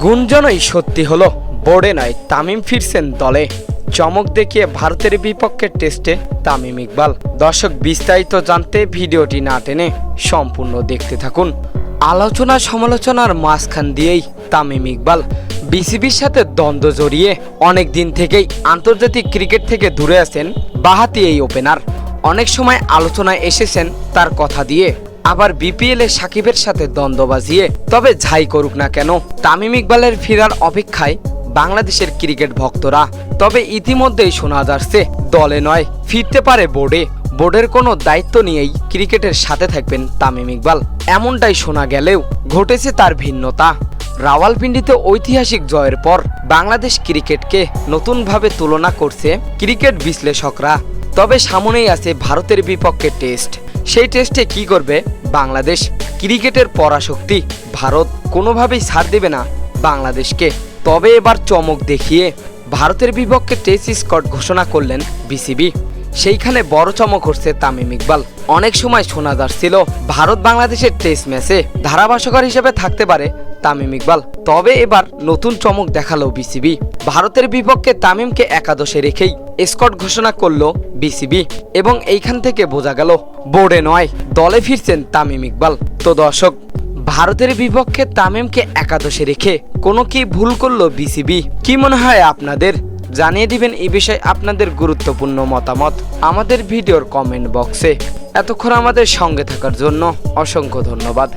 গুঞ্জনই সত্যি হলো, বোর্ডে নয় তামিম ফিরছেন দলে। চমক দেখিয়ে ভারতের বিপক্ষে টেস্টে তামিম ইকবাল। দর্শক, বিস্তারিত জানতে ভিডিওটি না টেনে সম্পূর্ণ দেখতে থাকুন। আলোচনা সমালোচনার মাঝখান দিয়েই তামিম ইকবাল বিসিবির সাথে দ্বন্দ্ব জড়িয়ে অনেক দিন থেকেই আন্তর্জাতিক ক্রিকেট থেকে দূরে আছেন বাঁহাতি এই ওপেনার। অনেক সময় আলোচনায় এসেছেন তার কথা দিয়ে, আবার বিপিএল এ সাকিবের সাথে দ্বন্দ্ব বাজিয়ে। তবে যাই করুক না কেন, তামিম ইকবালের ফেরার অপেক্ষায় বাংলাদেশের ক্রিকেট ভক্তরা। তবে ইতিমধ্যেই শোনা যাচ্ছে দলে নয়, ফিরতে পারে বোর্ডে। বোর্ডের কোনো দায়িত্ব নিয়েই ক্রিকেটের সাথে থাকবেন তামিম ইকবাল, এমনটাই শোনা গেলেও ঘটেছে তার ভিন্নতা। রাওয়ালপিন্ডিতে ঐতিহাসিক জয়ের পর বাংলাদেশ ক্রিকেটকে নতুনভাবে তুলনা করছে ক্রিকেট বিশ্লেষকরা। তবে সামনেই আছে ভারতের বিপক্ষে টেস্ট। সেই টেস্টে কি করবে বাংলাদেশ? ক্রিকেটের পরাশক্তি ভারত কোনোভাবেই ছাড় দেবে না বাংলাদেশকে। তবে এবার চমক দেখিয়ে ভারতের বিপক্ষে টেস্ট স্কট ঘোষণা করলেন বিসিবি। সেইখানে বড় চমক হচ্ছে তামিম ইকবাল। অনেক সময় শোনা যাচ্ছিল ভারত বাংলাদেশের টেস্ট ম্যাচে ধারাভাষ্যকার হিসেবে থাকতে পারে তামিম ইকবাল। তবে এবার নতুন চমক দেখালো বিসিবি। ভারতের বিপক্ষে তামিমকে একাদশে রেখেই স্কট ঘোষণা করলো বিসিবি, এবং এইখান থেকে বোঝা গেল বোর্ডে নয় দলে ফিরছেন তামিম ইকবাল। তো দর্শক, ভারতের বিপক্ষে তামিমকে একাদশে রেখে কোনো কি ভুল করলো বিসিবি? কি মনে হয় আপনাদের? জানিয়ে দিবেন এই বিষয়ে আপনাদের গুরুত্বপূর্ণ মতামত আমাদের ভিডিওর কমেন্ট বক্সে। এতক্ষণ আমাদের সঙ্গে থাকার জন্য অসংখ্য ধন্যবাদ।